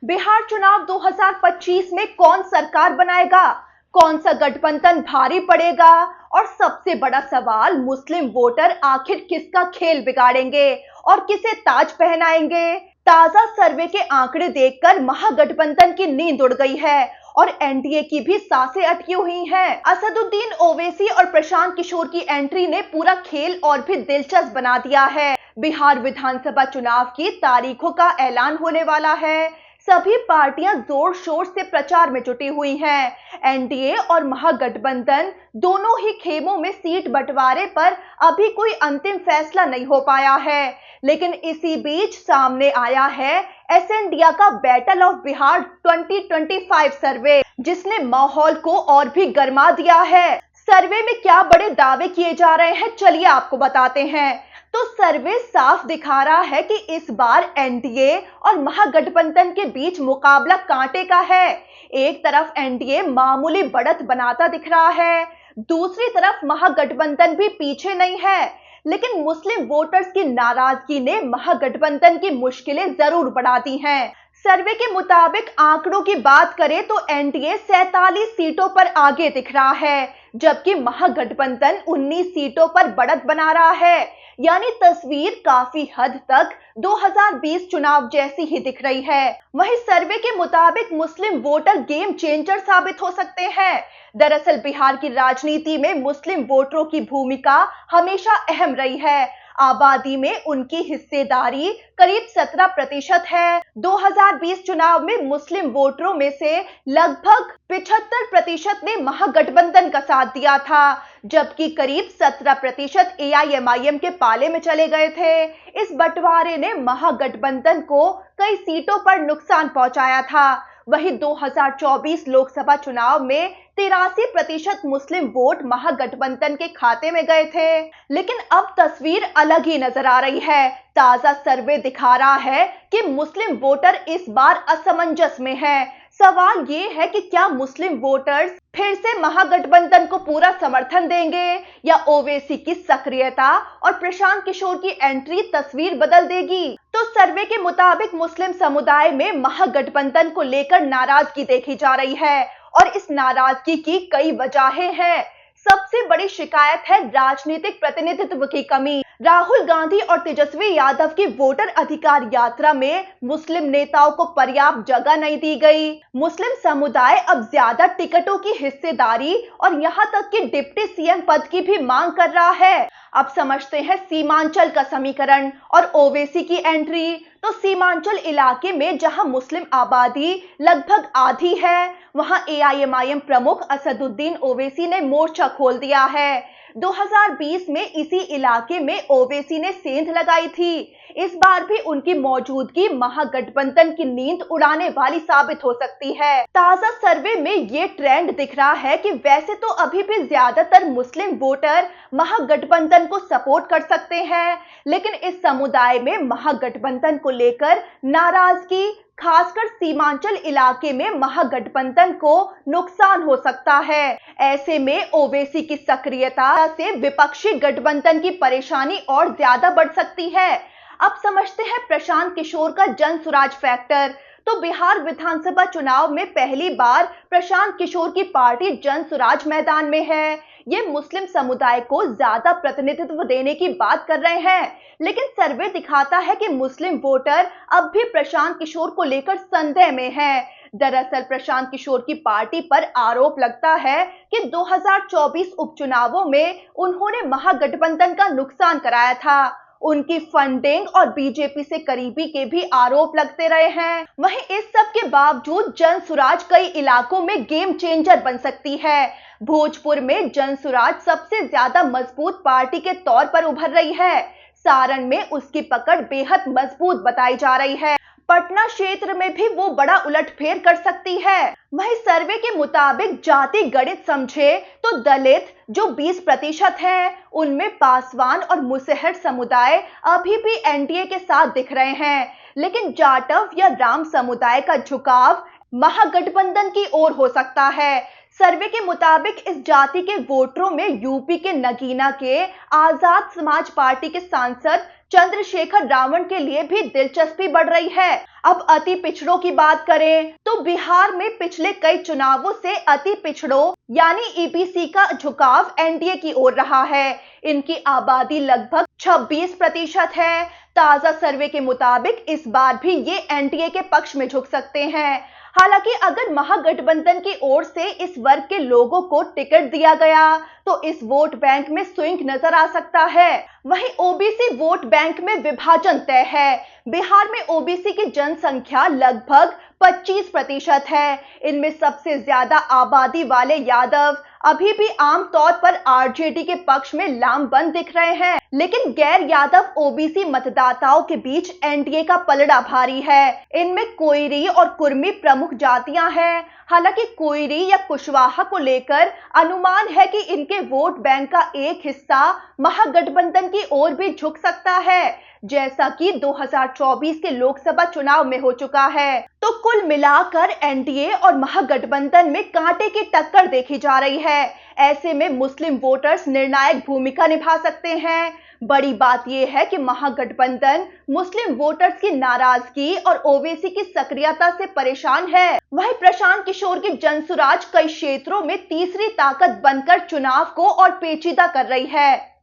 बिहार चुनाव 2025 में कौन सरकार बनाएगा, कौन सा गठबंधन भारी पड़ेगा और सबसे बड़ा सवाल, मुस्लिम वोटर आखिर किसका खेल बिगाड़ेंगे और किसे ताज पहनाएंगे। ताजा सर्वे के आंकड़े देखकर महागठबंधन की नींद उड़ गई है और एनडीए की भी सांसें अटकी हुई हैं। असदुद्दीन ओवैसी और प्रशांत किशोर की एंट्री ने पूरा खेल और भी दिलचस्प बना दिया है। बिहार विधानसभा चुनाव की तारीखों का ऐलान होने वाला है। सभी पार्टियां जोर शोर से प्रचार में जुटी हुई हैं। एनडीए और महागठबंधन दोनों ही खेमों में सीट बंटवारे पर अभी कोई अंतिम फैसला नहीं हो पाया है, लेकिन इसी बीच सामने आया है एस इंडिया का बैटल ऑफ बिहार 2025 सर्वे, जिसने माहौल को और भी गर्मा दिया है। सर्वे में क्या बड़े दावे किए जा रहे हैं, चलिए आपको बताते हैं। तो सर्वे साफ दिखा रहा है कि इस बार एनडीए और महागठबंधन के बीच मुकाबला कांटे का है। एक तरफ एनडीए मामूली बढ़त बनाता दिख रहा है, दूसरी तरफ महागठबंधन भी पीछे नहीं है। लेकिन मुस्लिम वोटर्स की नाराजगी ने महागठबंधन की मुश्किलें जरूर बढ़ा दी हैं। सर्वे के मुताबिक आंकड़ों की बात करें तो एनडीए 47 सीटों पर आगे दिख रहा है, जबकि महागठबंधन 19 सीटों पर बढ़त बना रहा है। यानी तस्वीर काफी हद तक 2020 चुनाव जैसी ही दिख रही है। वहीं सर्वे के मुताबिक मुस्लिम वोटर गेम चेंजर साबित हो सकते हैं। दरअसल बिहार की राजनीति में मुस्लिम वोटरों की भूमिका हमेशा अहम रही है। आबादी में उनकी हिस्सेदारी करीब 17% है। 2020 चुनाव में मुस्लिम वोटरों में से लगभग 75% ने महागठबंधन का साथ दिया था, जबकि करीब 17% एआईएमआईएम के पाले में चले गए थे। इस बंटवारे ने महागठबंधन को कई सीटों पर नुकसान पहुंचाया था। वहीं 2024 लोकसभा चुनाव में 83% मुस्लिम वोट महागठबंधन के खाते में गए थे, लेकिन अब तस्वीर अलग ही नजर आ रही है। ताजा सर्वे दिखा रहा है कि मुस्लिम वोटर इस बार असमंजस में है। सवाल ये है कि क्या मुस्लिम वोटर्स फिर से महागठबंधन को पूरा समर्थन देंगे या ओवैसी की सक्रियता और प्रशांत किशोर की एंट्री तस्वीर बदल देगी। तो सर्वे के मुताबिक मुस्लिम समुदाय में महागठबंधन को लेकर नाराजगी देखी जा रही है और इस नाराजगी की कई वजहें हैं। सबसे बड़ी शिकायत है राजनीतिक प्रतिनिधित्व की कमी। राहुल गांधी और तेजस्वी यादव की वोटर अधिकार यात्रा में मुस्लिम नेताओं को पर्याप्त जगह नहीं दी गई। मुस्लिम समुदाय अब ज्यादा टिकटों की हिस्सेदारी और यहां तक कि डिप्टी सीएम पद की भी मांग कर रहा है। अब समझते हैं सीमांचल का समीकरण और ओवैसी की एंट्री। तो सीमांचल इलाके में जहां मुस्लिम आबादी लगभग आधी है, वहां एआईएमआईएम प्रमुख असदुद्दीन ओवैसी ने मोर्चा खोल दिया है। 2020 में इसी इलाके में ओवैसी ने सेंध लगाई थी। इस बार भी उनकी मौजूदगी महागठबंधन की नींद उड़ाने वाली साबित हो सकती है। ताजा सर्वे में ये ट्रेंड दिख रहा है कि वैसे तो अभी भी ज्यादातर मुस्लिम वोटर महागठबंधन को सपोर्ट कर सकते हैं, लेकिन इस समुदाय में महागठबंधन को लेकर नाराजगी, खासकर सीमांचल इलाके में महागठबंधन को नुकसान हो सकता है। ऐसे में ओवैसी की सक्रियता से विपक्षी गठबंधन की परेशानी और ज्यादा बढ़ सकती है। अब समझते हैं प्रशांत किशोर का जन सुराज फैक्टर। तो बिहार विधानसभा चुनाव में पहली बार प्रशांत किशोर की पार्टी जन सुराज मैदान में है। ये मुस्लिम समुदाय को ज्यादा प्रतिनिधित्व देने की बात कर रहे हैं, लेकिन सर्वे दिखाता है कि मुस्लिम वोटर अब भी प्रशांत किशोर को लेकर संदेह में हैं। दरअसल प्रशांत किशोर की पार्टी पर आरोप लगता है कि 2024 उपचुनावों में उन्होंने महागठबंधन का नुकसान कराया था। उनकी फंडिंग और बीजेपी से करीबी के भी आरोप लगते रहे हैं। वहीं इस सब के बावजूद जन सुराज कई इलाकों में गेम चेंजर बन सकती है। भोजपुर में जन सुराज सबसे ज्यादा मजबूत पार्टी के तौर पर उभर रही है। सारण में उसकी पकड़ बेहद मजबूत बताई जा रही है। पटना क्षेत्र में भी वो बड़ा उलटफेर कर सकती है। वहीं सर्वे के मुताबिक जाति गणित समझे तो दलित जो 20% है, उनमें पासवान और मुसहर समुदाय अभी भी एनडीए के साथ दिख रहे हैं, लेकिन जाटव या राम समुदाय का झुकाव महागठबंधन की ओर हो सकता है। सर्वे के मुताबिक इस जाति के वोटरों में यूपी के नगीना के आजाद समाज पार्टी के सांसद चंद्रशेखर रावण के लिए भी दिलचस्पी बढ़ रही है। अब अति पिछड़ों की बात करें तो बिहार में पिछले कई चुनावों से अति पिछड़ों यानी ईबीसी का झुकाव एनडीए की ओर रहा है। इनकी आबादी लगभग 26% है। ताजा सर्वे के मुताबिक इस बार भी ये एनडीए के पक्ष में झुक सकते हैं। हालांकि अगर महागठबंधन की ओर से इस वर्ग के लोगों को टिकट दिया गया तो इस वोट बैंक में स्विंग नजर आ सकता है। वहीं ओबीसी वोट बैंक में विभाजन तय है। बिहार में ओबीसी की जनसंख्या लगभग 25% है। इनमें सबसे ज्यादा आबादी वाले यादव अभी भी आमतौर पर आरजेडी के पक्ष में लामबंद दिख रहे हैं, लेकिन गैर यादव ओबीसी मतदाताओं के बीच एनडीए का पलड़ा भारी है। इनमें कोइरी और कुर्मी प्रमुख जातियां हैं। हालांकि कोइरी या कुशवाहा को लेकर अनुमान है कि इनके वोट बैंक का एक हिस्सा महागठबंधन की ओर भी झुक सकता है, जैसा कि 2024 के लोकसभा चुनाव में हो चुका है। तो कुल मिलाकर एनडीए और महागठबंधन में कांटे की टक्कर देखी जा रही है। ऐसे में मुस्लिम वोटर्स निर्णायक भूमिका निभा सकते हैं। बड़ी बात यह है कि महागठबंधन मुस्लिम वोटर्स की नाराजगी और ओवैसी की सक्रियता से परेशान है। वहीं प्रशांत किशोर की जनसुराज कई क्षेत्रों में तीसरी ताकत बनकर चुनाव को और पेचीदा कर रही है।